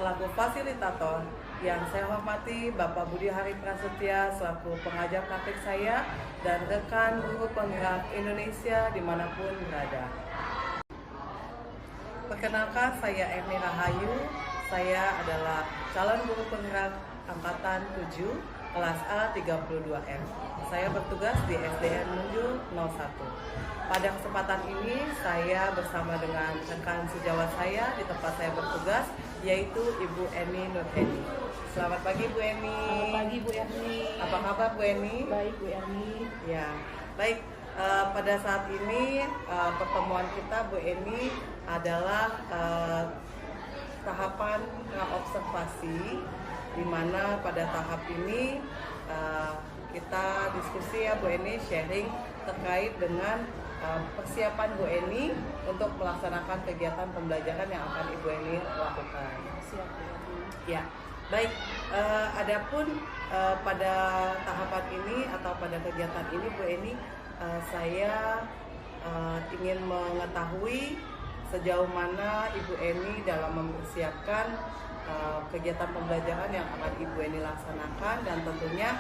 selaku fasilitator. Yang saya hormati Bapak Budi Hari Prasetya selaku pengajar praktik saya dan rekan guru penggerak Indonesia dimanapun berada. Perkenalkan, saya Erni Rahayu. Saya adalah calon guru penggerak angkatan 7 kelas A 32M. Saya bertugas di SDN Munjul 01. Pada kesempatan ini saya bersama dengan rekan sejawat saya di tempat saya bertugas, yaitu Ibu Eni Nurhedi. Selamat pagi Bu Eni. Selamat pagi Bu Erni. Apa kabar Bu Eni? Baik Bu Erni. Ya, baik. Pada saat ini pertemuan kita Bu Eni adalah tahapan observasi, di mana pada tahap ini kita diskusi ya Bu Eni, sharing terkait dengan persiapan Bu Eni untuk melaksanakan kegiatan pembelajaran yang akan Ibu Eni lakukan. Siap Bu Erni. Ya, baik. Adapun pada tahapan ini atau pada kegiatan ini Bu Eni, saya ingin mengetahui sejauh mana Ibu Eni dalam mempersiapkan kegiatan pembelajaran yang akan Ibu Eni laksanakan, dan tentunya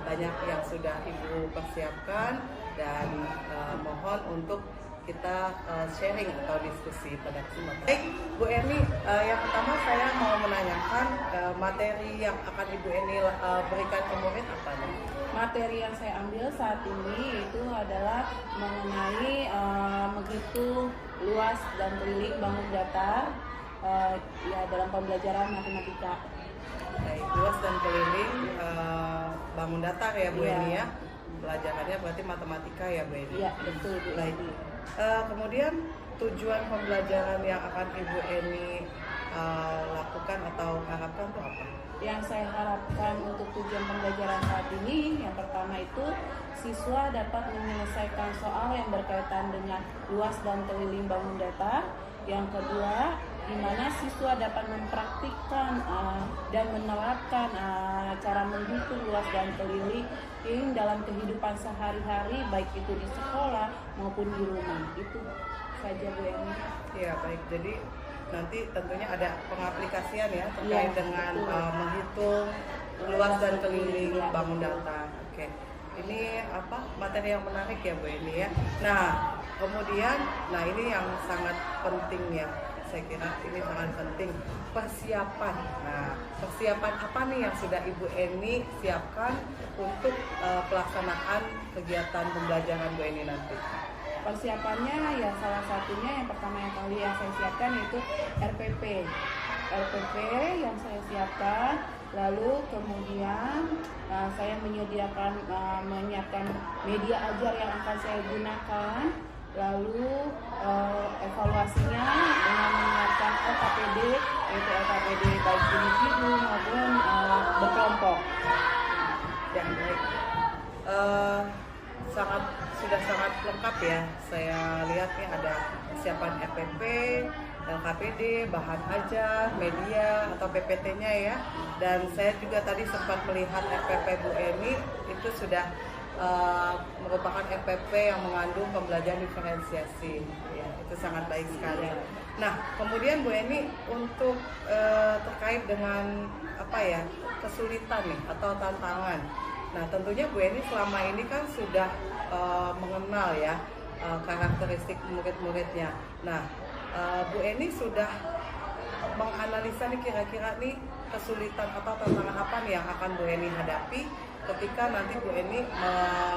banyak yang sudah Ibu persiapkan, dan mohon untuk kita sharing atau diskusi pada kesempatan. Baik Bu Eni, yang pertama saya mau menanyakan materi yang akan Ibu Eni berikan ke murid apa nih? Materi yang saya ambil saat ini itu adalah mengenai menghitung luas dan keliling bangun data ya dalam pembelajaran matematika. Baik, luas dan keliling bangun data ya Bu Iya. Eni ya. Pelajarannya berarti matematika ya Bu Eni. Iya betul Bu Baik. Erni. Kemudian tujuan pembelajaran yang akan Ibu Eni lakukan atau harapkan itu apa? Yang saya harapkan untuk tujuan pembelajaran saat ini, yang pertama itu siswa dapat menyelesaikan soal yang berkaitan dengan luas dan keliling bangun data. Yang kedua, di mana siswa dapat mempraktikkan dan menerapkan cara menghitung luas dan keliling dalam kehidupan sehari-hari, baik itu di sekolah maupun di rumah. Itu saja Bu Eni. Ya baik, jadi nanti tentunya ada pengaplikasian ya terkait Iya, dengan betul. menghitung luas dan keliling Iya, bangun betul. data. Oke, ini apa materi yang menarik ya Bu Eni ya. Nah kemudian, ini yang sangat penting ya. Saya kira ini sangat penting, persiapan. Nah, persiapan apa nih yang sudah Ibu Eni siapkan untuk pelaksanaan kegiatan pembelajaran Bu Eni nanti? Persiapannya ya salah satunya yang pertama yang kali yang saya siapkan yaitu RPP yang saya siapkan. Lalu kemudian saya menyiapkan media ajar yang akan saya gunakan. Lalu evaluasinya dengan menyiapkan LKPD, yaitu LKPD baik individu maupun berkelompok. Ya baik. Sudah sangat lengkap ya. Saya lihat nih ada persiapan RPP, LKPD, bahan ajar, media atau PPT-nya ya. Dan saya juga tadi sempat melihat RPP Bu Eni itu sudah merupakan RPP yang mengandung pembelajaran diferensiasi. Ya, itu sangat baik sekali. Nah, kemudian Bu Eni untuk terkait dengan kesulitan nih atau tantangan. Nah, tentunya Bu Eni selama ini kan sudah mengenal ya karakteristik murid-muridnya. Nah, Bu Eni sudah menganalisa nih kira-kira nih kesulitan atau tantangan apa nih yang akan Bu Eni hadapi ketika nanti Bu Eni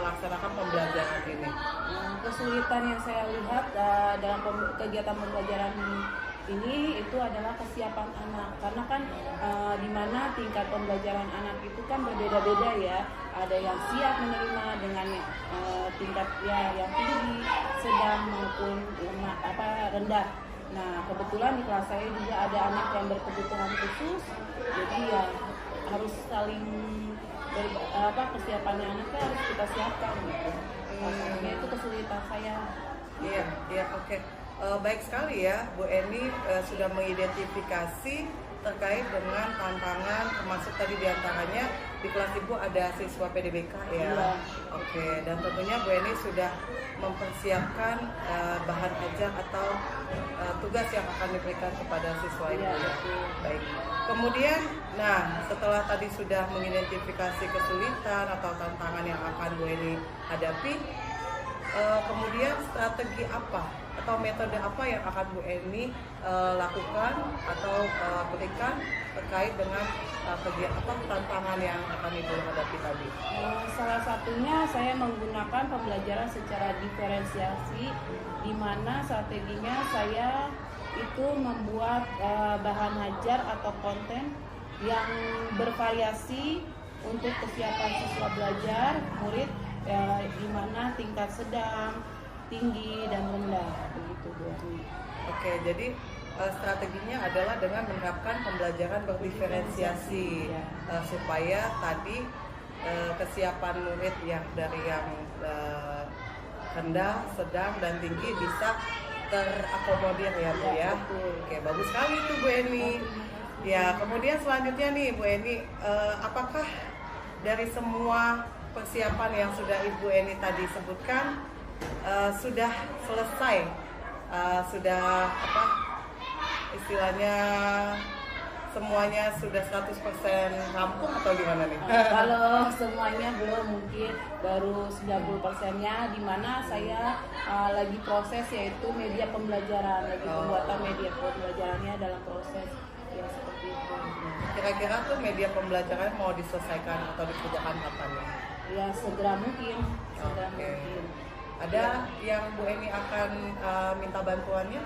melaksanakan pembelajaran ini. Kesulitan yang saya lihat dalam kegiatan pembelajaran ini itu adalah kesiapan anak, karena kan di mana tingkat pembelajaran anak itu kan berbeda-beda ya. Ada yang siap menerima dengan tingkatnya yang tinggi, sedang maupun rendah. Nah, kebetulan di kelas saya juga ada anak yang berkebutuhan khusus, jadi ya harus saling kesiapannya anaknya harus kita siapkan gitu. Makanya itu kesulitan saya. Iya, oke. Baik sekali ya, Bu Eni sudah mengidentifikasi terkait dengan tantangan, termasuk tadi diantaranya di kelas Ibu ada siswa PDBK ya. Iya. Oke, dan tentunya Bu Eni sudah mempersiapkan bahan ajar atau tugas yang akan diberikan kepada siswa Ibu. Iya, betul. Baik. Kemudian, nah setelah tadi sudah mengidentifikasi kesulitan atau tantangan yang akan Bu Eni hadapi, kemudian strategi apa atau metode apa yang akan Bu Eni lakukan atau berikan terkait dengan tantangan yang akan Ibu hadapi tadi? Salah satunya saya menggunakan pembelajaran secara diferensiasi, di mana strateginya saya itu membuat bahan ajar atau konten yang bervariasi untuk kesiapan siswa belajar, murid, di mana tingkat sedang, tinggi, dan rendah, begitu Bu. Oke, jadi strateginya adalah dengan menerapkan pembelajaran berdiferensiasi supaya tadi kesiapan murid yang dari yang rendah, sedang, dan tinggi bisa terakomodir ya Bu ya. Oke, bagus sekali itu Bu Eni. Ya, kemudian selanjutnya nih Bu Eni, apakah dari semua persiapan yang sudah Ibu Eni tadi sebutkan sudah selesai, sudah istilahnya semuanya sudah 100% rampung atau gimana nih? Kalau semuanya belum, mungkin baru 90%-nya, di mana saya lagi proses yaitu media pembelajaran, pembuatan media pembelajarannya dalam proses ya seperti itu. Kira-kira tuh media pembelajaran mau diselesaikan atau dikerjakan kapan ya? Ya segera mungkin, mungkin. Ada yang Bu Eni akan minta bantuannya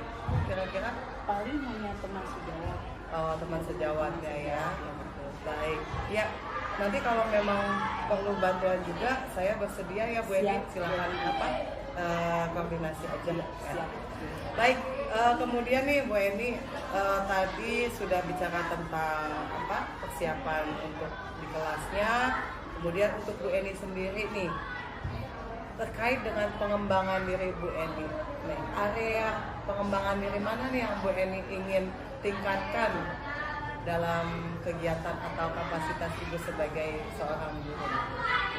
kira-kira? Paling hanya teman sejawat. Oh, teman sejawatnya ya. Baik. Ya, nanti kalau memang perlu bantuan juga, saya bersedia ya Bu Eni. Silakan koordinasi aja. Ya. Baik. Kemudian nih Bu Eni tadi sudah bicara tentang persiapan untuk di kelasnya. Kemudian untuk Bu Eni sendiri nih, terkait dengan pengembangan diri Bu Eni. Nih, area pengembangan diri mana nih yang Bu Eni ingin tingkatkan dalam kegiatan atau kapasitas Ibu sebagai seorang guru?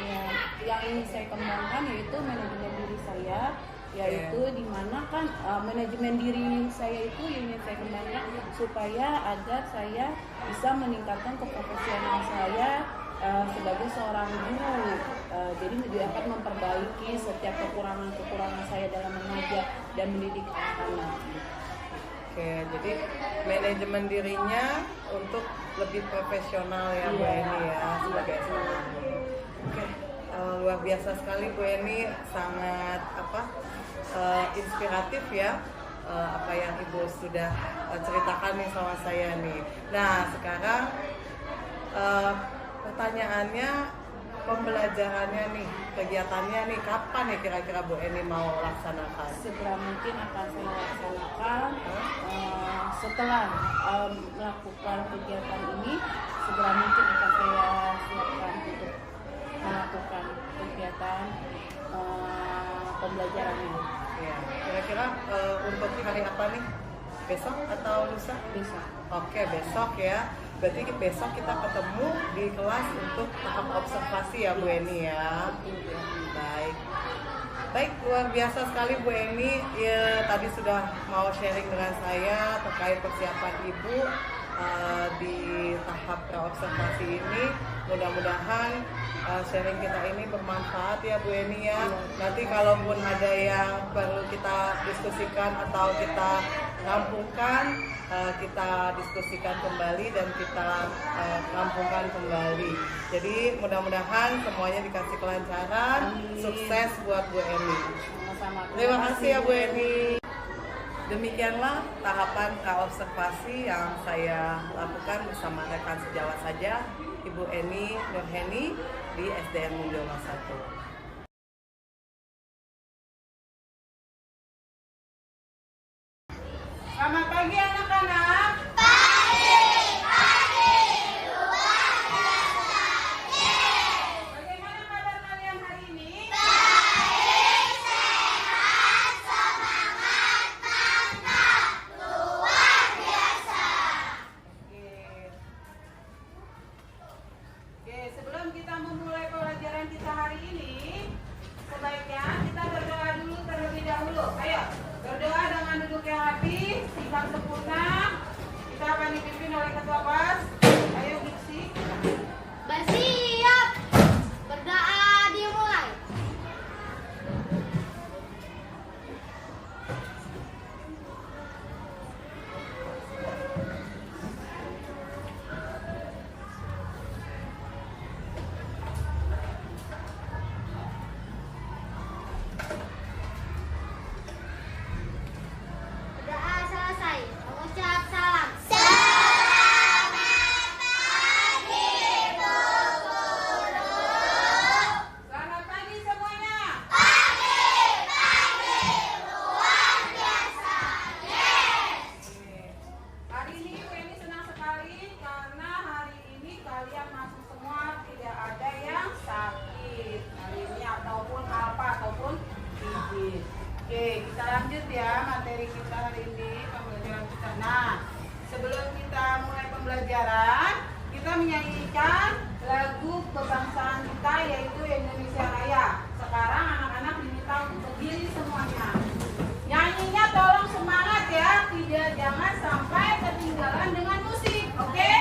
Ya, yang ingin saya kembangkan yaitu manajemen diri saya, yaitu di mana kan manajemen diri saya itu ingin saya kembangkan supaya agar saya bisa meningkatkan keprofesionalan saya sebagai seorang guru. Jadi dia akan memperbaiki setiap kekurangan saya dalam mengajar dan mendidik anak-anak. Oke, jadi manajemen dirinya untuk lebih profesional ya Bu Eni ya sebagai seorang guru. Oke, luar biasa sekali Bu Eni, sangat inspiratif ya apa yang Ibu sudah ceritakan nih sama saya nih. Nah sekarang pertanyaannya, pembelajarannya nih, kegiatannya nih, kapan nih kira-kira Bu Eni mau laksanakan? Segera mungkin akan saya laksanakan setelah melakukan kegiatan ini. Segera mungkin akan saya siapkan untuk melakukan kegiatan pembelajarannya. Ya, kira-kira untuk hari apa nih? Besok atau lusa? Besok. Oke, besok ya. Berarti besok kita ketemu di kelas untuk tahap observasi ya Bu Eni ya. Baik. Baik, luar biasa sekali Bu Eni. Ya, tadi sudah mau sharing dengan saya terkait persiapan Ibu di tahap observasi ini. Mudah-mudahan sharing kita ini bermanfaat ya Bu Eni ya. Nanti kalaupun ada yang perlu kita diskusikan atau kita rampungkan, kita diskusikan kembali dan kita rampungkan kembali. Jadi mudah-mudahan semuanya dikasih kelancaran. Sukses buat Bu Eni. Terima kasih ya Bu Eni. Demikianlah tahapan praobservasi yang saya lakukan bersama rekan sejawat saja, Ibu Eni Nurheni di SDN Munjono 1. Selamat pagi anak-anak. Bagaimana kabar kalian hari ini? Oke, sebelum kita memulai pelajaran kita hari ini, Oke, kita lanjut ya materi kita hari ini, pembelajaran kita. Nah, sebelum kita mulai pembelajaran, kita menyanyikan lagu kebangsaan kita yaitu Indonesia Raya. Sekarang anak-anak diminta untuk berdiri semuanya. Nyanyinya tolong semangat ya, tidak jangan sampai ketinggalan dengan musik, oke? Ya.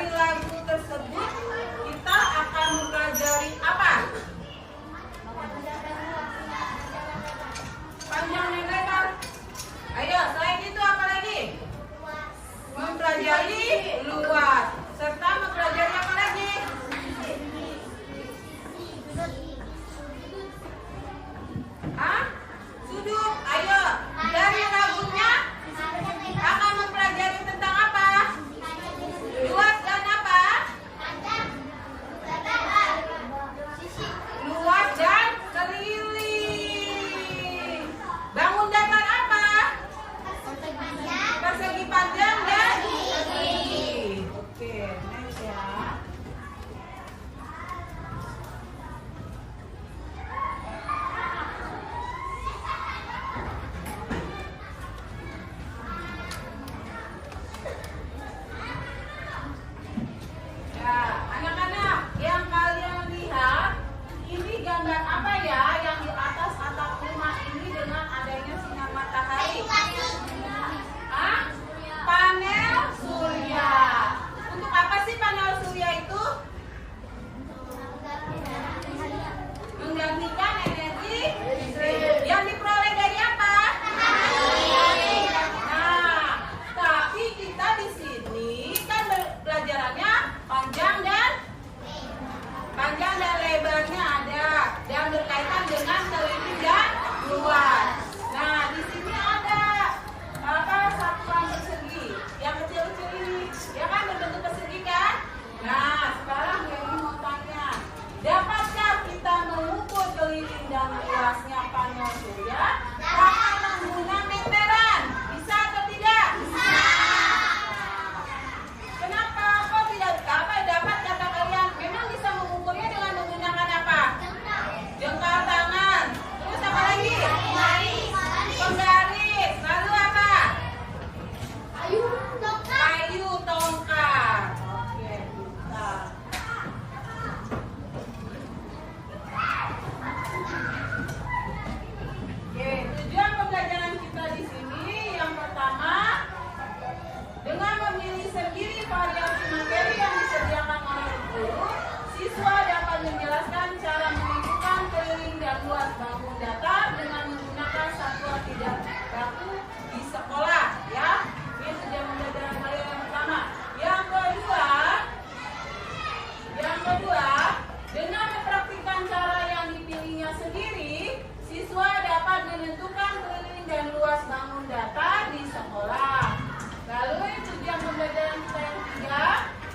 lagu tersebut kita akan mempelajari apa? Panjang dan lebar. Ayo, selain itu apa lagi? Mempelajari luas. Serta mempelajari apa lagi? Hah? Sudut. Ayo, dari lagunya akan mempelajari tentang apa? Luas dan apa? Luas dan keliling. Bangun datar apa? Persegi panjang dan persegi. Oke, next ya. Ya, anak-anak yang kalian lihat, ini gambar apa ya yang di atas atap rumah ini dengan adanya sinar matahari? Hah? Panel surya. Untuk apa sih panel surya itu? Menggantikan energi yang diperoleh dari apa? Nah, tapi kita di sini kan pelajarannya panjang dan lebarnya ada dan berkaitan dengan keliling dan luas. Nah, di sini ada apa satuan persegi yang kecil-kecil ini, ya kan berbentuk persegi kan? Nah, sekarang Heli mau tanya, dapatkah kita mengukur keliling dan luasnya panel surya dengan menggunakan meteran? Bisa atau tidak? Bisa. Kenapa? Kok tidak dapat kata kalian? Memang bisa mengukurnya dengan menggunakan apa? Jengkal tangan. Terus apa lagi? Penggaris. Lalu apa? Kayu tongkat. Oke, bisa. Oke, tujuan pembelajaran kita di sini yang pertama, dengan memilih sendiri variasi materi yang disediakan oleh guru, siswa dapat menjelaskan cara menentukan keliling dan luas bangun datar dengan menggunakan satuan tidak baku di sekolah. Ya, ini tujuan pembelajaran kalian yang pertama. Yang kedua, dengan mempraktikkan cara yang dipilihnya sendiri, siswa dapat menentukan keliling dan luas bangun datar di sekolah. Lalu tujuan pembelajaran kita yang ketiga,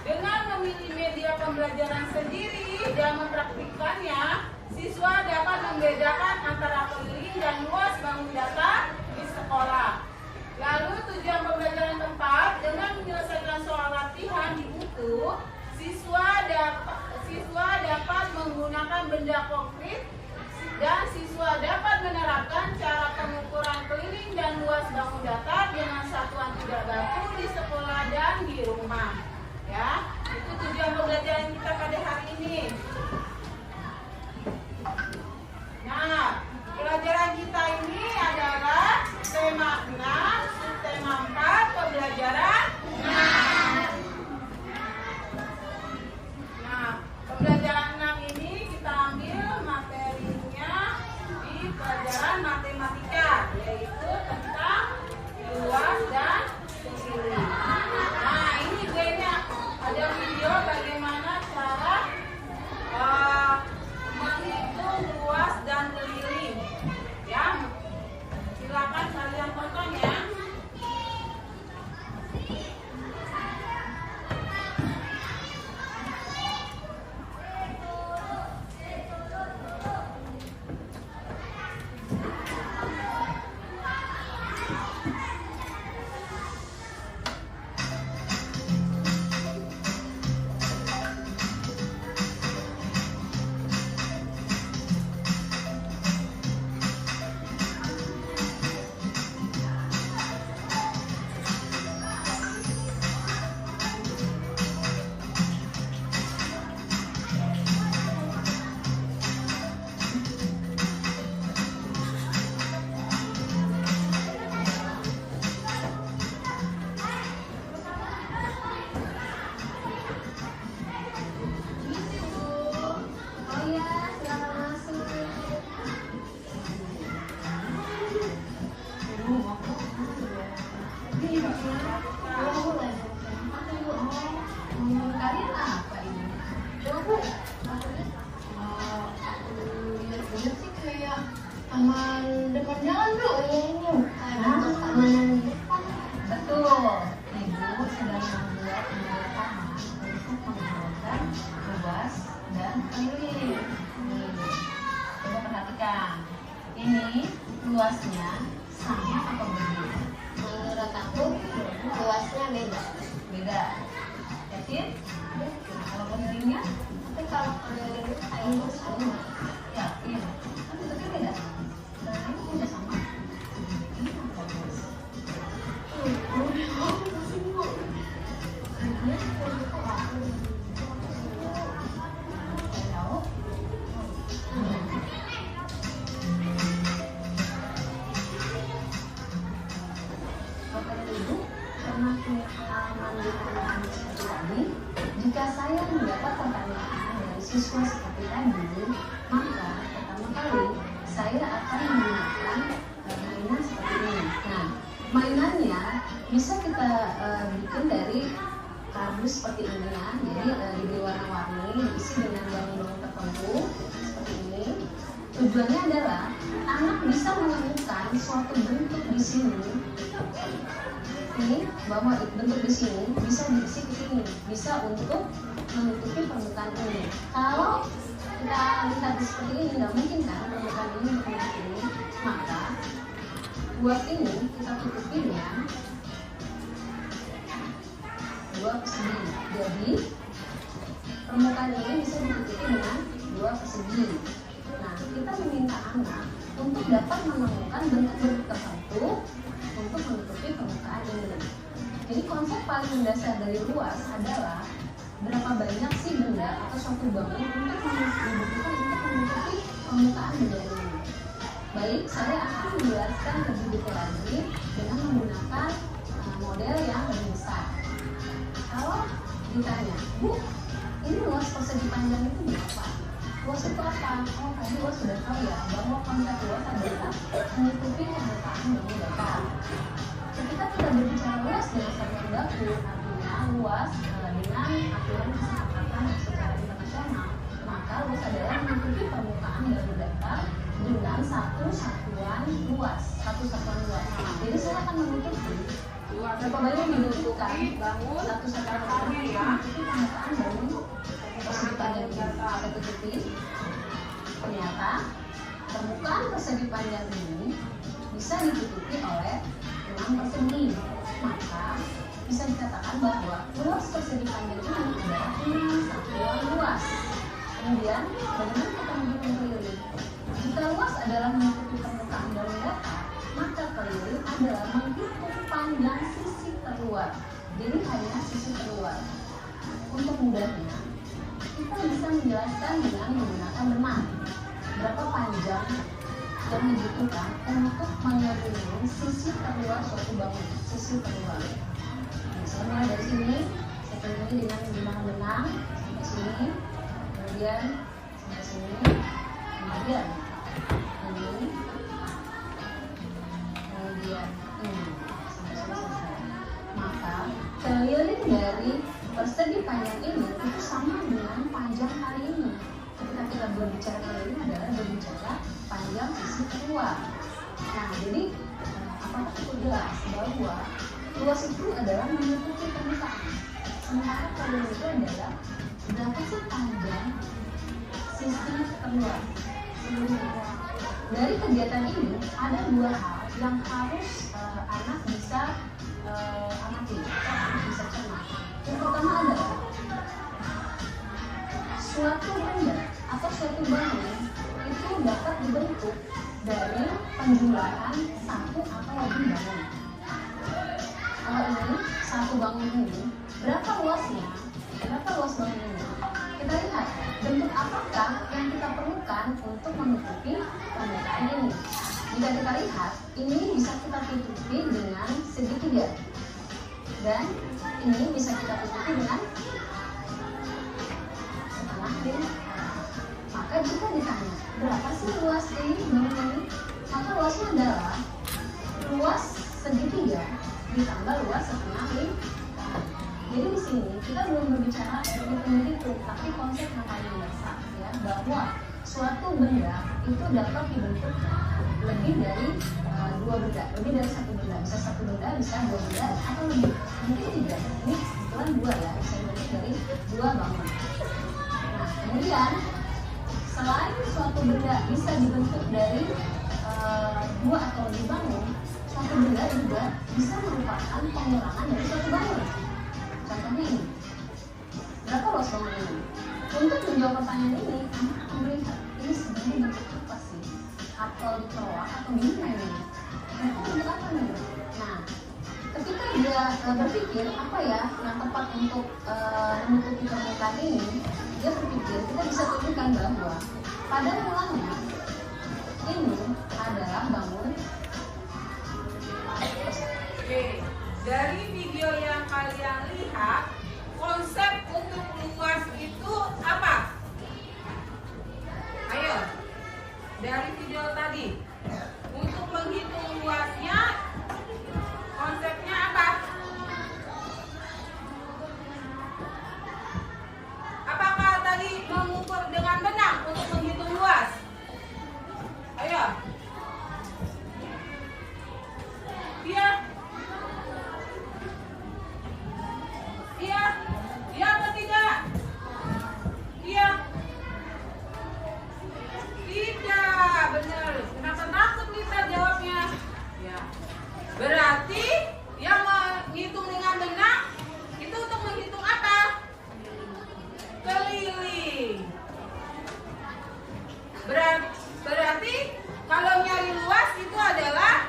dengan memilih media pembelajaran sendiri dan mempraktikkannya, siswa dapat membedakan antara keliling dan luas bangun datar di sekolah. Lalu tujuan pembelajaran keempat, dengan menyelesaikan soal latihan di buku, siswa dapat menggunakan benda konkret dan siswa dapat menerapkan cara pengukuran keliling dan luas bangun datar dengan satuan tidak baku di sekolah dan di rumah. Ya, itu tujuan pembelajaran kita pada hari ini. Nah, pelajaran kita ini adalah tema 6, subtema 4, pembelajaran 6. Nah, pembelajaran 6 ini kita ambil materinya di pelajaran matematika, yaitu tentang Ini luasnya sama apa berbeda? Menurut aku luasnya beda. Beda. Yakin? Kalau posisinya? Tapi kalau keliling kayaknya sama. Yakin? Kan bentuknya beda. Dan ini tidak sama. Ini apa guys? Tahu? Bapak dan Ibu pernah punya pengalaman di pertanyaan seperti tadi? Jika saya mendapat pertanyaan dari siswa seperti tadi, maka pertama kali saya akan menggunakan mainan seperti ini. Nah, mainannya bisa kita bikin dari kardus seperti ini ya. Jadi diberi warna-warni, diisi dengan bangun-bangun tertentu seperti ini. Tujuannya adalah anak bisa menemukan suatu bentuk di sini. Ini bahwa bentuk di sini bisa diisi ke sini, bisa untuk menutupi permukaan ini. Kalau kita lihat seperti ini, nggak mungkin kan permukaan ini menutupi ini. Maka buat ini kita tutupi dengan dua persegi. Jadi permukaan ini bisa ditutupi dengan dua persegi. Nah, kita meminta anak untuk dapat menemukan bentuk-bentuk tertentu untuk menutupi permukaan ini. Jadi konsep paling mendasar dari luas adalah berapa banyak sih benda atau suatu bangun untuk dibutuhkan untuk menutupi permukaan benda ini. Baik, saya akan menjelaskan lebih detail lagi dengan menggunakan model yang lebih besar. Kalau ditanya, Bu, ini luas persegi panjang itu berapa? Luas itu apa? Oh, tadi luas sudah tahu ya, bahwa konsep luas adalah menutupi permukaan bangun datar. Ketika kita berbicara luas dengan satuan baku, artinya luas dengan aturan kesepakatan secara internasional, maka luas adalah menutupi permukaan bangun datar dengan satu satuan luas. Jadi saya akan menutupi berapa banyak dibutuhkan satu satuan luas menutupi permukaan bangun persegi panjang ini. Saya tutupi. Ternyata permukaan persegi panjang ini bisa ditutupi oleh 6 persegi. Maka bisa dikatakan bahwa luas persegi panjang ini adalah 6 satuan luas. Kemudian bagaimana kita menghitung keliling? Jika luas adalah menutupi permukaan bangun datar, maka keliling adalah menghitung panjang sisi terluar. Jadi hanya sisi terluar. Untuk mudahnya, kita bisa menjelaskan dengan menggunakan benang. Berapa panjang yang dibutuhkan untuk mengelilingi sisi terluar suatu bangun, sisi terluar. Nah, saya mulai dari sini, saya kelilingi dengan menggunakan benang sampai sini, kemudian sampai sini, kemudian ini, kemudian ini, sampai selesai. Maka keliling dari persegi panjang ini itu sama dengan panjang kali ini. Ketika kita berbicara keliling adalah berbicara panjang sisi terluar. Nah, jadi apakah cukup jelas bahwa luas itu adalah menutupi permukaan, sementara keliling itu adalah berapa sih panjang sisi terluar. Dari kegiatan ini ada dua hal yang harus anak bisa amati, anak bisa cermat. Yang pertama adalah suatu benda atau suatu bangun itu dapat dibentuk dari penjumlahan satu atau lebih bangun. Kalau ini satu bangun ini, berapa luasnya? Berapa luas bangun ini? Kita lihat bentuk apakah yang kita perlukan untuk menutupi permukaan ini. Jika kita lihat, ini bisa kita tutupi dengan segitiga. Dan ini bisa kita tutupi dengan setengah lingkaran. Maka jika ditanya berapa sih luas ini bangunan ini, maka luasnya adalah luas segitiga ditambah luas setengah lingkaran. Jadi di sini kita belum berbicara hitung-hitung, tapi konsep yang paling dasar ya, bahwa suatu benda itu dapat dibentuk lebih dari dua benda, lebih dari satu benda. Bisa satu benda, bisa dua benda, atau lebih, mungkin tiga. Ini kebetulan dua ya, bisa dibentuk dari dua bangun. Nah, kemudian selain suatu benda bisa dibentuk dari dua atau lebih bangun, satu benda juga bisa merupakan pengurangan dari satu bangun. Contohnya ini, berapa luas bangun ini? Untuk menjawab pertanyaan ini, anak akan melihat ini sebenarnya bentuk apa sih? Apel dikelola atau gimana ini? Ini bentuk apa nih? Nah, ketika dia berpikir apa ya yang tepat untuk menutupi permukaan ini, dia berpikir kita bisa tunjukkan bahwa pada mulanya ini adalah bangun. Oke, dari video yang kalian lihat, konsep untuk luas itu apa? Ayo, dari video tadi, untuk menghitung luasnya, konsepnya apa? Apakah tadi mengukur dengan benang untuk menghitung luas? Ayo. Iya. Iya. Iya atau tidak? Iya. Tidak, benar. Kenapa takut Lita jawabnya? Ya. Berarti yang menghitung dengan benang itu untuk menghitung apa? Keliling. Berarti kalau nyari luas itu adalah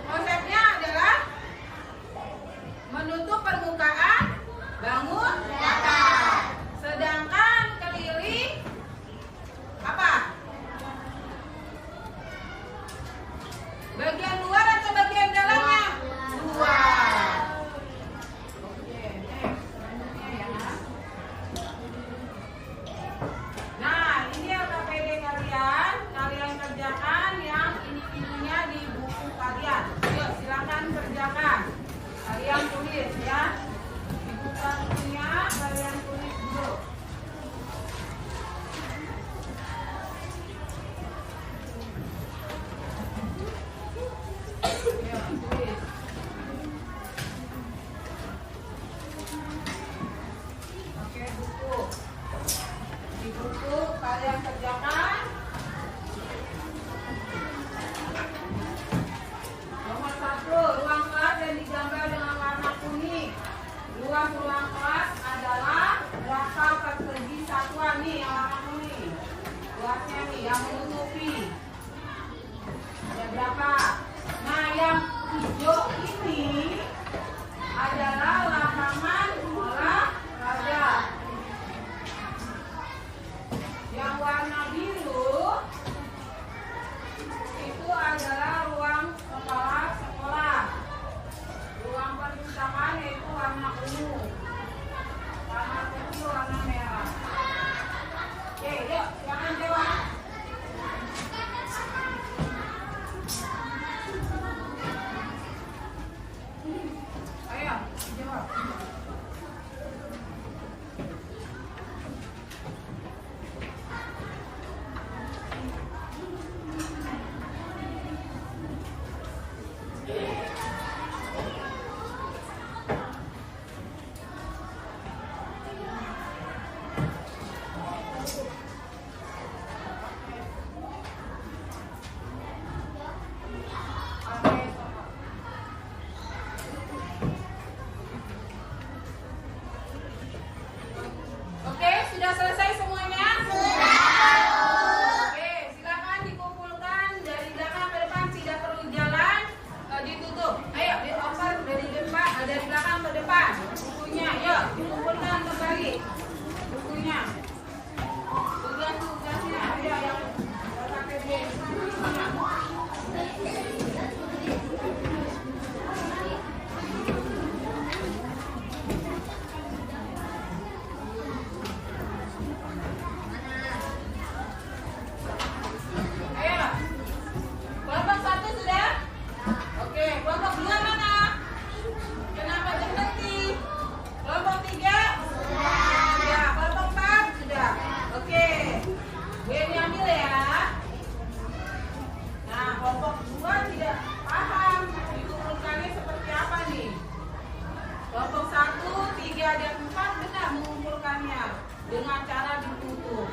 konsepnya adalah menutup permukaan bangun rata. Sedangkan keliling apa? Bagian luar atau bagian dalamnya? Luar. Oke, selanjutnya ya. Nah, ini LKPD kalian kerjakan yang ini-ininya di buku kalian. Yuk, silakan kerjakan. Kalian tulis ya. Di bukunya kalian tulis dulu. Yuk, tulis. Oke, buku. Di buku kalian kerjakan. Nomor 1, ruang kelas yang digambar dengan warna kuning. Luas ruang kelas adalah berapa persegi satuan nih yang warna kuning. Luasnya nih yang menutupi. Ada berapa? Nah, yang hijau ini adalah lapangan olahraga. Yang warna biru itu adalah ruang kepala sekolah. Ruang perpustakaan yaitu warna ungu. Warna putih, warna merah. Oke, yuk, silakan jawab. Ayo, jawab. Oke, sudah selesai semuanya? Oke, silakan dikumpulkan dari belakang ke depan, tidak perlu jalan, ditutup. Ayo, dioper dari depan, dari belakang ke depan. Bukunya, yuk, dikumpulkan kembali. Bukunya. Tugas-tugasnya, ayo yang LKPD. Ayo. Kelompok 1 sudah? Oke, kelompok 2 mana? Kenapa berhenti? Kelompok 3? Sudah. Ya, kelompok 4 sudah. Oke. Gue ambil ya. Nah, kelompok 2 tidak paham dikumpulkannya seperti apa nih? Kelompok 1, 3, dan 4 benar mengumpulkannya dengan cara ditutup.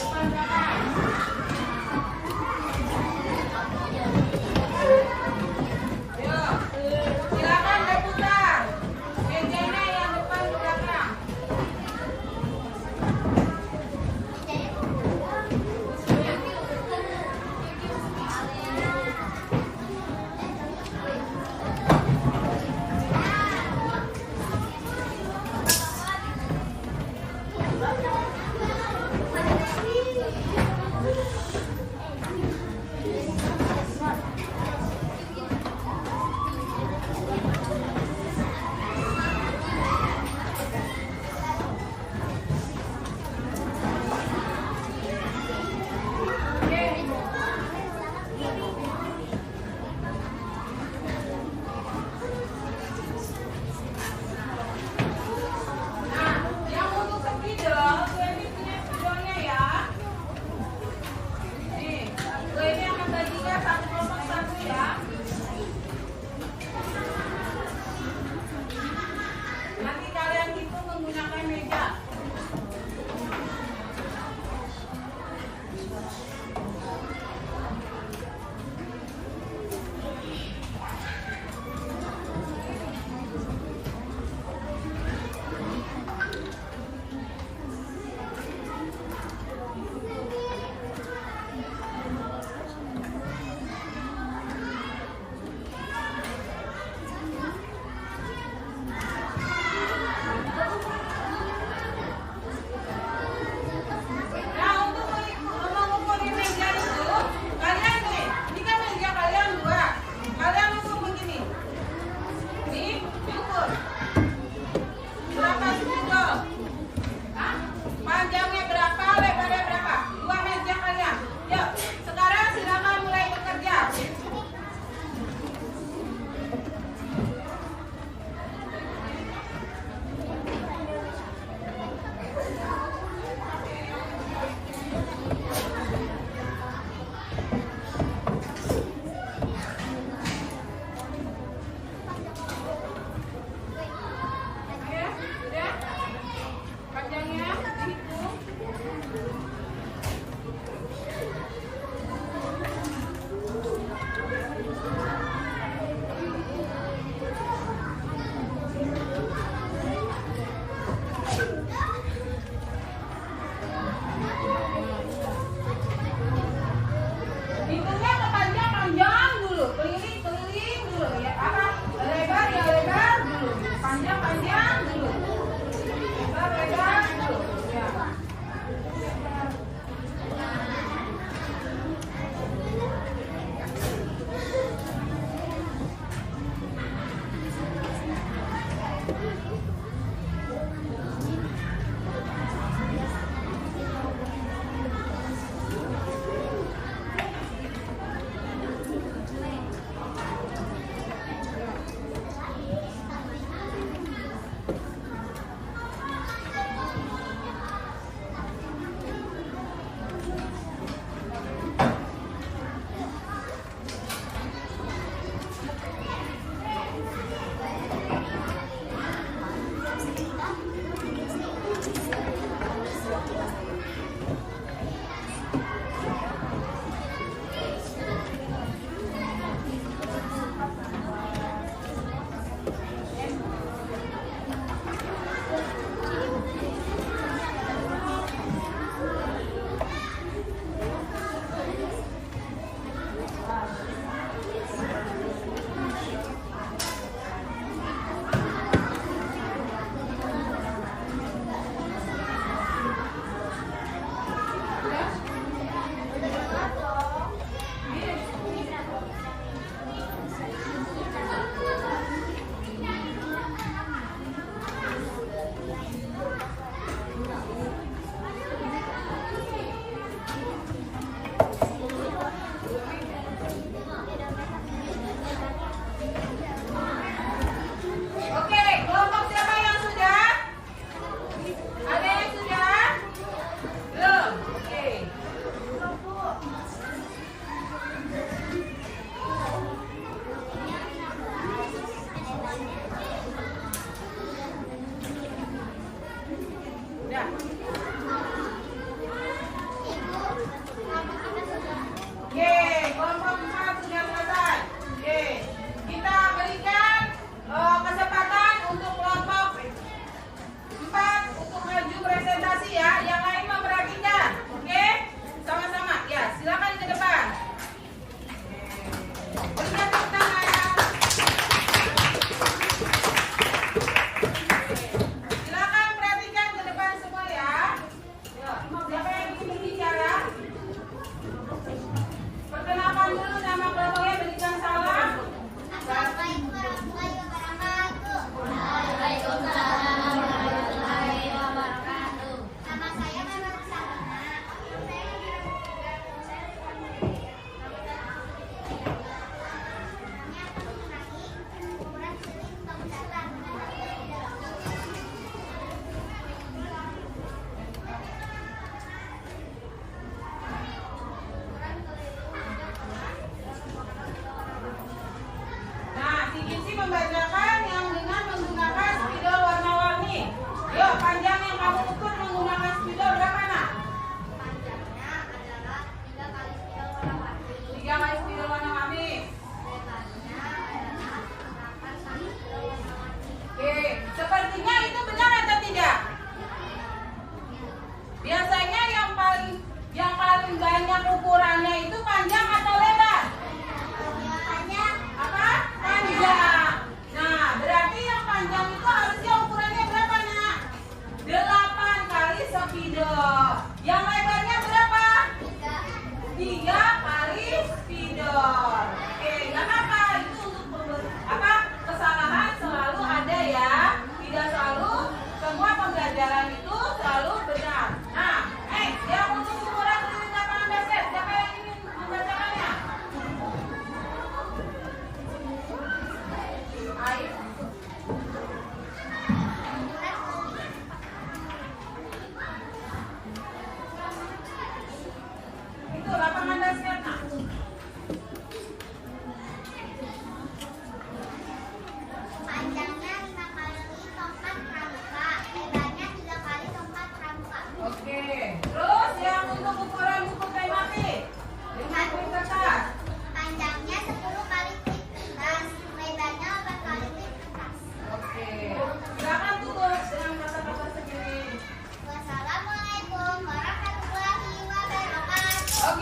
Depan belakang. Yuk, silakan berputar. Mejanya yang depan belakang.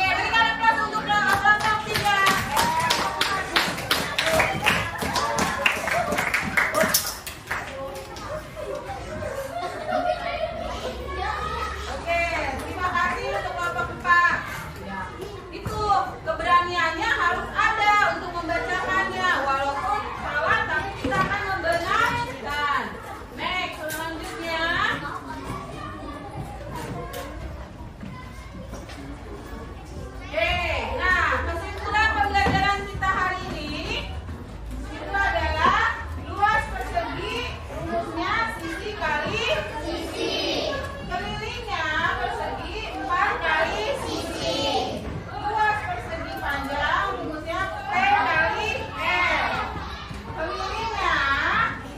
Oke, berikan aplaus untuk kelompok 3. Oke, terima kasih untuk kelompok 4. Itu keberaniannya harus ada untuk membacakannya, walaupun salah tapi kita akan membenarkan. Next, selanjutnya. Oke, nah kesimpulan pembelajaran kita hari ini itu adalah luas persegi, rumusnya sisi kali sisi. Kelilingnya persegi 4 kali sisi. Luas persegi panjang, rumusnya P kali R. Kelilingnya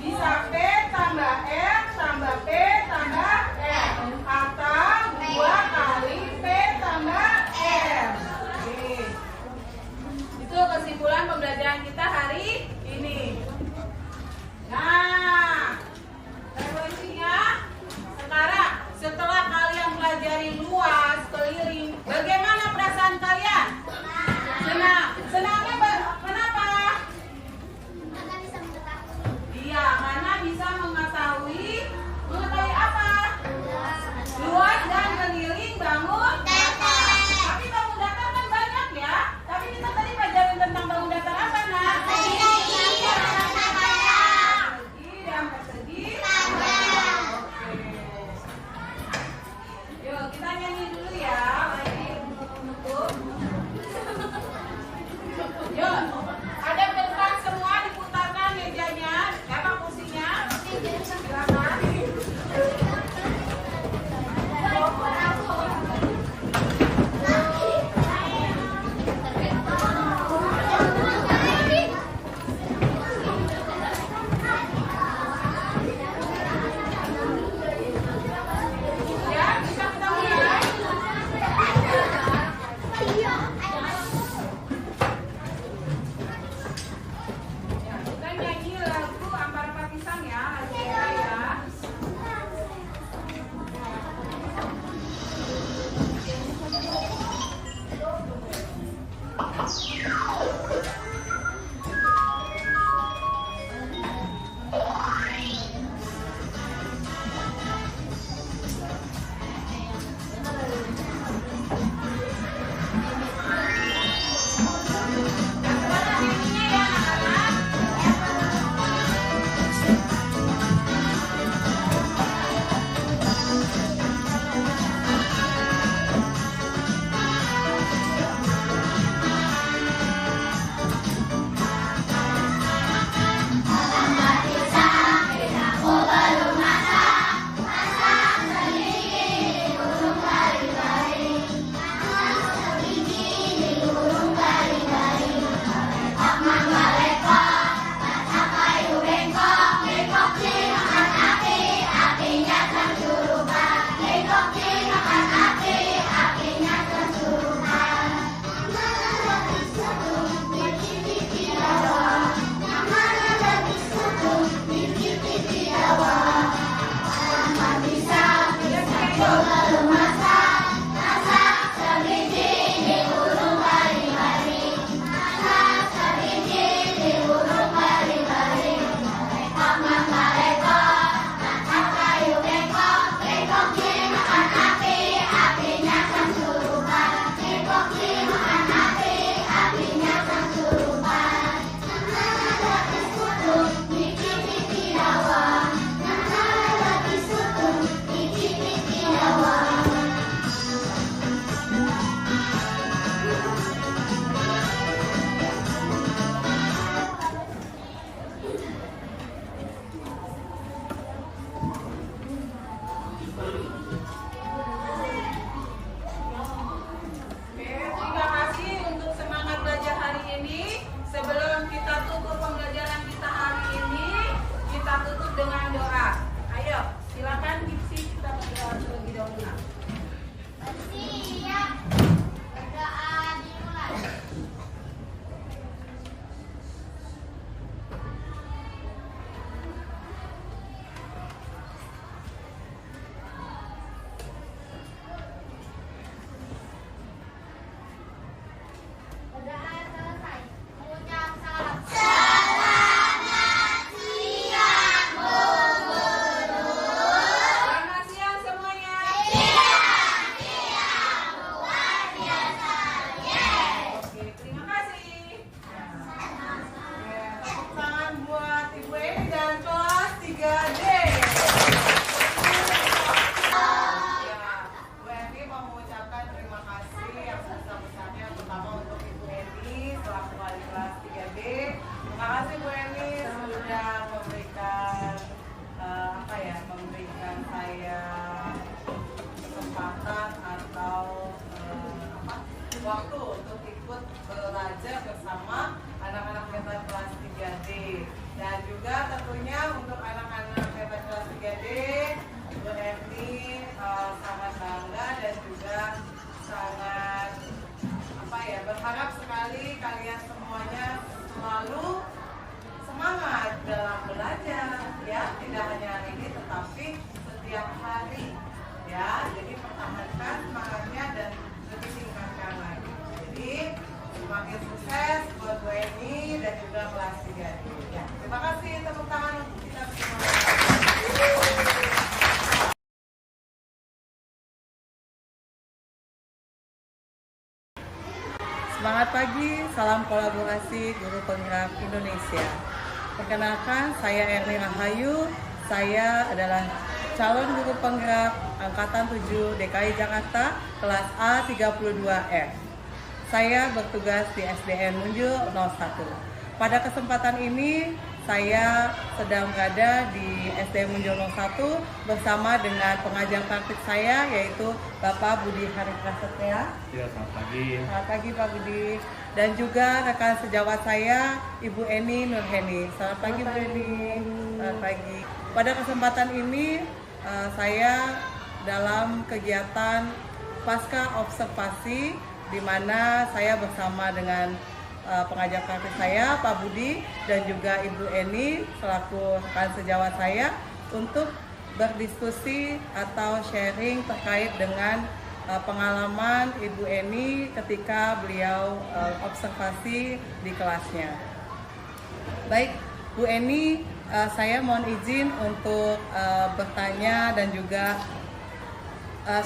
bisa P tambah R tambah P tambah R atau 2 kali P tambah R. Oke. Itu kesimpulan pembelajaran kita hari ini. Nah, frekuensinya sekarang setelah kalian pelajari luas, keliling, bagaimana perasaan kalian? Senang. Senangnya kenapa? Karena bisa mengetahui Iya, karena bisa mengetahui apa? Luas dan keliling bangun datar. Tapi bangun datar kan banyak ya. Tapi kita tadi pelajaran tentang bangun datar apa, Nak? Persegi dan persegi panjang. Oke. Yuk, kita nyanyi dulu ya. Lagi menutup. Yuk, ada depan semua diputarkan mejanya, apa kursinya? Silakan. Ya, bisa kita mulai. Ya, kita nyanyi lagu Ampar Pakistan ya, lagu kita ya. Nyanyinya ya anak-anak. waktu untuk ikut belajar bersama anak-anak hebat kelas 3D. Dan juga tentunya untuk anak-anak hebat kelas 3D, Bu Erni sangat bangga dan juga sangat berharap sekali kalian semuanya selalu semangat dalam belajar, ya, tidak hanya hari ini tetapi setiap hari, ya. Jadi pertahankan semangatnya dan lebih tingkatkan lagi. Jadi semakin sukses buat Bu Eni dan juga kelas 3D. Ya, terima kasih, tepuk tangan untuk kita semua. Semangat pagi, salam kolaborasi Guru Penggerak Indonesia. Perkenalkan, saya Erni Rahayu. Saya adalah calon guru penggerak Angkatan 7 DKI Jakarta, kelas A32R. Saya bertugas di SDN Munjul 01. Pada kesempatan ini, saya sedang berada di SDN Munjul 01 bersama dengan pengajar praktik saya, yaitu Bapak Budi Hari Prasetya. Ya, selamat pagi. Selamat pagi Pak Budi. Dan juga rekan sejawat saya, Ibu Eni Nurheni. Selamat pagi Bu Eni. Selamat pagi. Pada kesempatan ini, saya dalam kegiatan pasca observasi, di mana saya bersama dengan pengajar praktik saya, Pak Budi, dan juga Ibu Eni selaku rekan sejawat saya untuk berdiskusi atau sharing terkait dengan pengalaman Ibu Eni ketika beliau observasi di kelasnya. Baik, Bu Eni, saya mohon izin untuk bertanya dan juga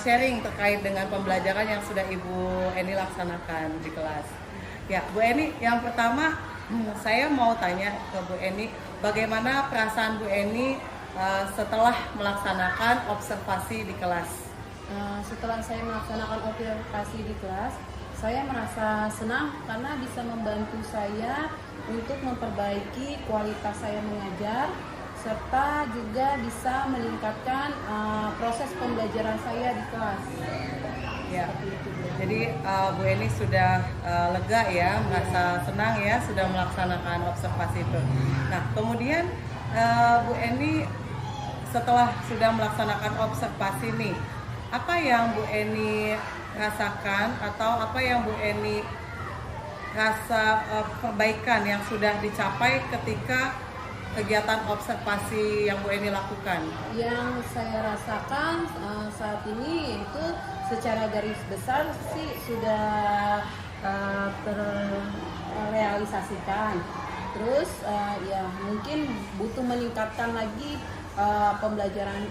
sharing terkait dengan pembelajaran yang sudah Ibu Eni laksanakan di kelas. Ya, Bu Eni, yang pertama saya mau tanya ke Bu Eni, bagaimana perasaan Bu Eni setelah melaksanakan observasi di kelas? Setelah saya melaksanakan observasi di kelas, saya merasa senang karena bisa membantu saya untuk memperbaiki kualitas saya mengajar, serta juga bisa meningkatkan proses pembelajaran saya di kelas. Ya, jadi Bu Eni sudah lega ya, merasa senang ya sudah melaksanakan observasi itu. Nah, kemudian Bu Eni setelah sudah melaksanakan observasi nih, apa yang Bu Eni rasakan atau apa yang Bu Eni rasa perbaikan yang sudah dicapai ketika kegiatan observasi yang Bu Eni lakukan? Yang saya rasakan saat ini itu secara garis besar sih sudah terrealisasikan. Terus ya mungkin butuh meningkatkan lagi pembelajaran,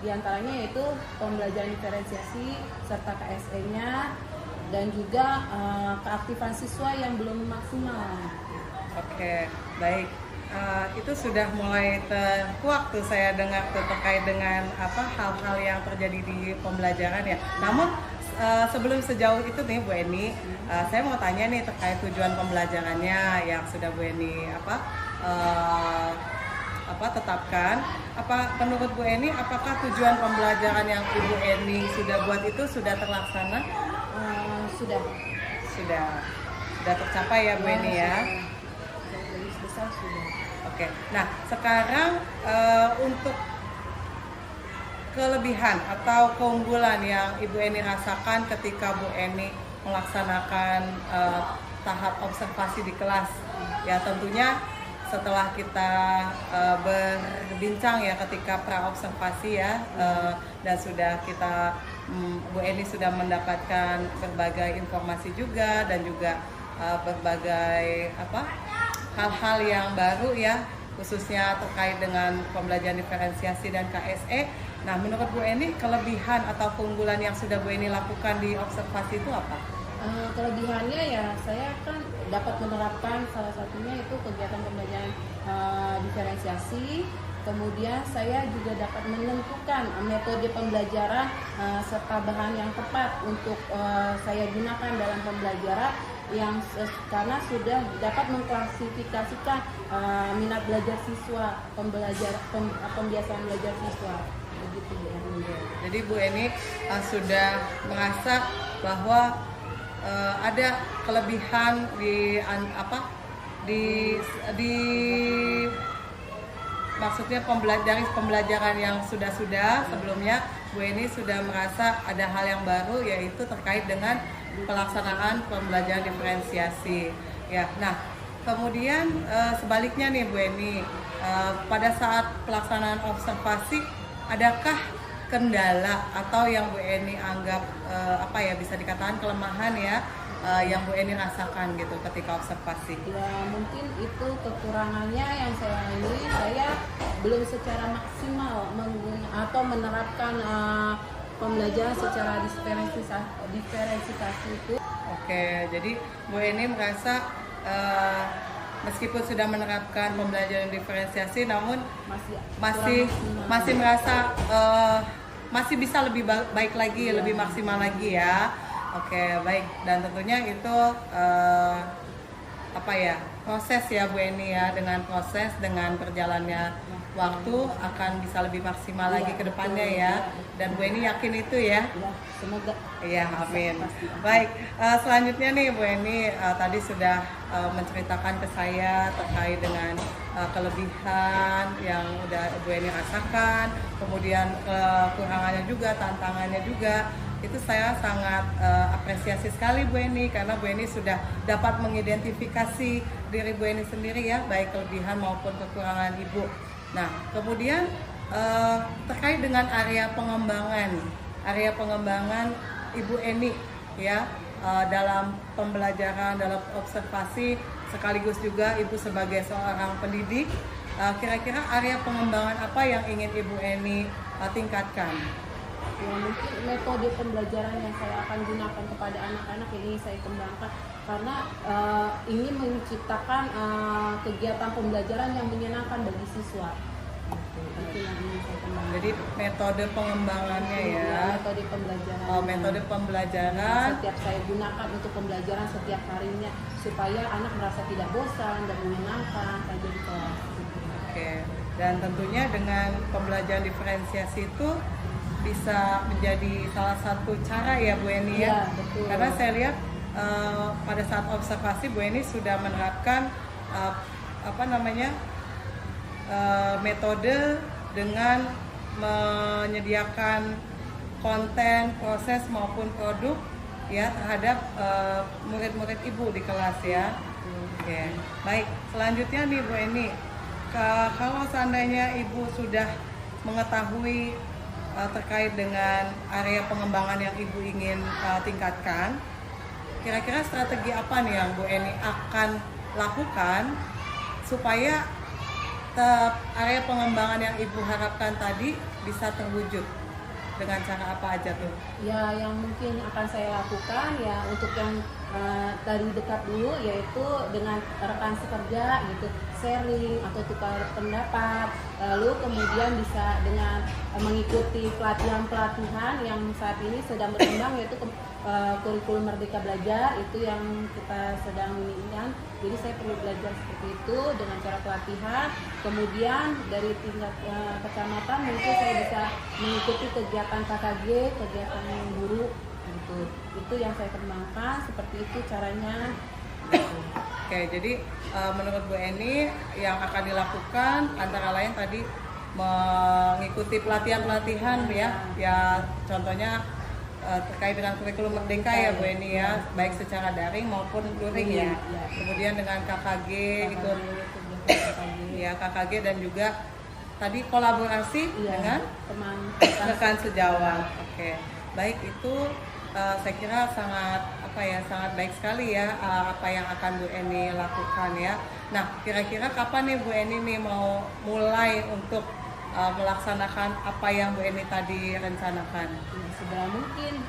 diantaranya yaitu pembelajaran diferensiasi serta KSE-nya dan juga keaktifan siswa yang belum maksimal. Oke, baik. Itu sudah mulai terkuak tuh saya dengar tuh terkait dengan hal-hal yang terjadi di pembelajaran ya. Namun sebelum sejauh itu nih Bu Eni, saya mau tanya nih terkait tujuan pembelajarannya yang sudah Bu Eni tetapkan. Apa menurut Bu Eni, apakah tujuan pembelajaran yang Ibu Eni sudah buat itu sudah terlaksana? Sudah tercapai ya Bu Eni ya. Garis besar sudah. Oke. Nah, sekarang untuk kelebihan atau keunggulan yang Ibu Eni rasakan ketika Bu Eni melaksanakan tahap observasi di kelas, ya tentunya setelah kita berbincang ya ketika pra observasi ya, dan sudah kita Bu Eni sudah mendapatkan berbagai informasi juga dan juga berbagai hal-hal yang baru ya, khususnya terkait dengan pembelajaran diferensiasi dan KSE. Nah, menurut Bu Eni, kelebihan atau keunggulan yang sudah Bu Eni lakukan di observasi itu apa? Kelebihannya ya, saya kan dapat menerapkan salah satunya itu kegiatan pembelajaran diferensiasi. Kemudian saya juga dapat menentukan metode pembelajaran serta bahan yang tepat untuk saya gunakan dalam pembelajaran, yang karena sudah dapat mengklasifikasikan minat belajar siswa, pembiasaan belajar siswa. Begitu Bu Eni. Jadi Bu Eni sudah merasa bahwa ada kelebihan di maksudnya dari pembelajaran yang sudah sebelumnya, Bu Eni sudah merasa ada hal yang baru, yaitu terkait dengan pelaksanaan pembelajaran diferensiasi ya. Nah, kemudian sebaliknya nih Bu Eni, pada saat pelaksanaan observasi adakah kendala atau yang Bu Eni anggap bisa dikatakan kelemahan ya, yang Bu Eni rasakan gitu ketika observasi? Ya mungkin itu kekurangannya yang saya belum secara maksimal menerapkan pembelajaran secara diferensiasi itu. Oke, jadi Bu Eni merasa meskipun sudah menerapkan pembelajaran diferensiasi, namun masih merasa masih bisa lebih baik lagi, lebih maksimal lagi ya. Oke, baik. Dan tentunya itu proses ya Bu Eni ya, dengan proses, dengan berjalannya waktu akan bisa lebih maksimal lagi ke depannya ya. Dan Bu Eni yakin itu ya. Semoga. Iya, amin. Baik, selanjutnya nih Bu Eni tadi sudah menceritakan ke saya terkait dengan kelebihan yang udah Bu Eni rasakan, kemudian kekurangannya juga, tantangannya juga. Itu saya sangat apresiasi sekali Bu Eni, karena Bu Eni sudah dapat mengidentifikasi diri Bu Eni sendiri ya, baik kelebihan maupun kekurangan Ibu. Nah, kemudian terkait dengan area pengembangan Ibu Eni ya, dalam pembelajaran, dalam observasi, sekaligus juga Ibu sebagai seorang pendidik, kira-kira area pengembangan apa yang ingin Ibu Eni tingkatkan? Ya, mungkin metode pembelajaran yang saya akan gunakan kepada anak-anak yang ingin saya kembangkan, karena ingin menciptakan kegiatan pembelajaran yang menyenangkan bagi siswa. Itu yang ingin saya kembangkan. Jadi metode pengembangannya ya. Metode pembelajaran. Metode pembelajaran. Setiap saya gunakan untuk pembelajaran setiap harinya, supaya anak merasa tidak bosan dan menyenangkan saja di kelas. Oke. Dan tentunya dengan pembelajaran diferensiasi itu bisa menjadi salah satu cara ya Bu Eni ya. Betul. Karena saya lihat pada saat observasi Bu Eni sudah menerapkan metode dengan menyediakan konten, proses maupun produk ya terhadap murid-murid Ibu di kelas ya. Oke. Baik, selanjutnya nih Bu Eni, kalau seandainya Ibu sudah mengetahui terkait dengan area pengembangan yang Ibu ingin tingkatkan, kira-kira strategi apa nih yang Bu Eni akan lakukan supaya area pengembangan yang Ibu harapkan tadi bisa terwujud? Dengan cara apa aja tuh? Ya, yang mungkin akan saya lakukan ya untuk yang dari dekat dulu, yaitu dengan rekan sekerja gitu, sharing atau tukar pendapat, lalu kemudian bisa dengan mengikuti pelatihan-pelatihan yang saat ini sedang berkembang, yaitu kurikulum Merdeka Belajar, itu yang kita sedang inginkan. Jadi saya perlu belajar seperti itu dengan cara pelatihan. Kemudian dari tingkat kecamatan mungkin saya bisa mengikuti kegiatan KKG, kegiatan guru gitu. Itu yang saya kembangkan, seperti itu caranya. Oke, jadi menurut Bu Eni yang akan dilakukan antara lain tadi mengikuti pelatihan-pelatihan ya contohnya terkait dengan kurikulum Merdeka ya Bu Eni ya, baik secara daring maupun luring ya. Kemudian dengan KKG ikut ya KKG, dan juga tadi kolaborasi dengan teman rekan sejawat. Oke, baik, itu saya kira sangat sangat baik sekali ya apa yang akan Bu Eni lakukan ya. Nah, kira-kira kapan nih Bu Eni nih mau mulai untuk melaksanakan apa yang Bu Eni tadi rencanakan? Segera mungkin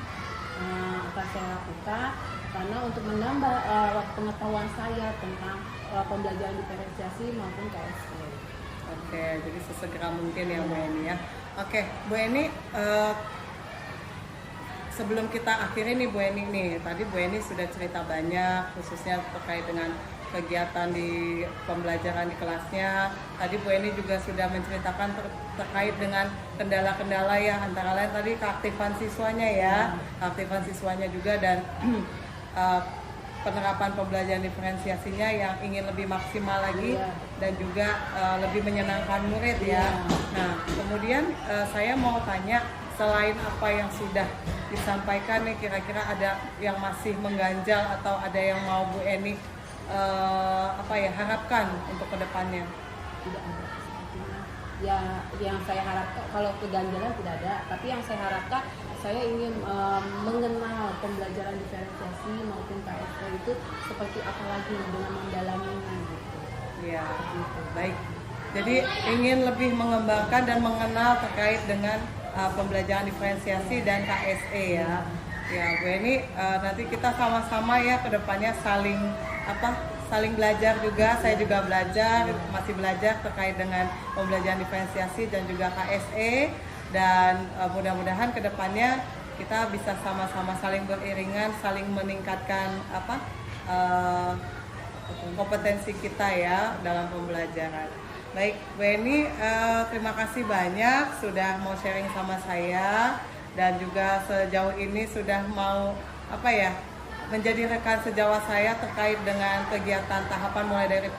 akan saya lakukan, karena untuk menambah pengetahuan saya tentang pembelajaran diferensiasi maupun KSP. Oke, jadi sesegera mungkin ya Bu Eni ya. Oke, Bu Eni, sebelum kita akhiri nih Bu Eni nih, tadi Bu Eni sudah cerita banyak khususnya terkait dengan kegiatan di pembelajaran di kelasnya. Tadi Bu Eni juga sudah menceritakan terkait dengan kendala-kendala ya, antara lain tadi keaktifan siswanya ya, keaktifan siswanya juga, dan uh, penerapan pembelajaran diferensiasinya yang ingin lebih maksimal lagi dan juga lebih menyenangkan murid ya. Nah, kemudian saya mau tanya, selain apa yang sudah disampaikan nih, kira-kira ada yang masih mengganjal atau ada yang mau Bu Eni harapkan untuk kedepannya? Tidak ada. Ya, yang saya harapkan kalau keganjalan tidak ada, tapi yang saya harapkan saya ingin mengenal pembelajaran diferensiasi maupun KSE itu seperti apa lagi dengan mendalaminya gitu. Ya, baik. Jadi ingin lebih mengembangkan dan mengenal terkait dengan pembelajaran diferensiasi dan KSE ya. Ya, Bu Eni, nanti kita sama-sama ya kedepannya saling belajar juga. Saya juga masih belajar terkait dengan pembelajaran diferensiasi dan juga KSE, dan mudah-mudahan kedepannya kita bisa sama-sama saling beriringan, saling meningkatkan kompetensi kita ya dalam pembelajaran. Baik, Bu Eni, terima kasih banyak sudah mau sharing sama saya dan juga sejauh ini sudah mau menjadi rekan sejawat saya terkait dengan kegiatan tahapan mulai dari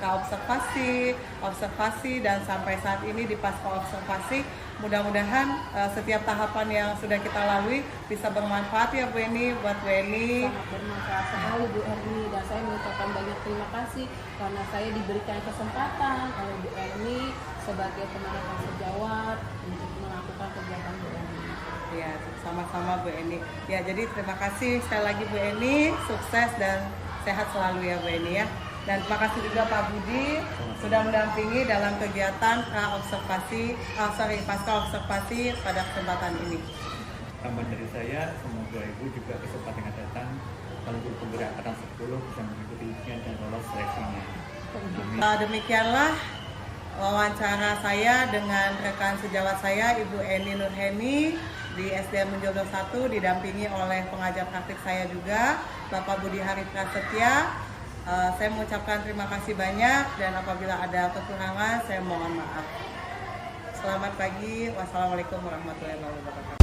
observasi dan sampai saat ini di pasca observasi. Mudah-mudahan setiap tahapan yang sudah kita lalui bisa bermanfaat ya Bu Eni, buat Bu Eni. Sangat bermanfaat sekali Bu Erni, dan saya mengucapkan banyak terima kasih karena saya diberikan kesempatan oleh Bu Erni sebagai teman-teman sejawat untuk melakukan kegiatan Bu Erni. Ya, sama-sama Bu Eni. Ya, jadi terima kasih sekali lagi Bu Eni, sukses dan sehat selalu ya Bu Eni ya. Dan terima kasih juga Pak Budi sudah mendampingi dalam kegiatan pasca observasi pada kesempatan ini. Tambahan dari saya, semoga Ibu juga kesempatan yang datang kalau pemberian angkatan 10 bisa mengikuti ujian dan lolos seleksinya. Demikianlah wawancara saya dengan rekan sejawat saya Ibu Eni Nurheni di SDN Menjono 1, didampingi oleh pengajar praktik saya juga Bapak Budi Hari Prasetya. Saya mengucapkan terima kasih banyak dan apabila ada kekurangan saya mohon maaf. Selamat pagi. Wassalamualaikum warahmatullahi wabarakatuh.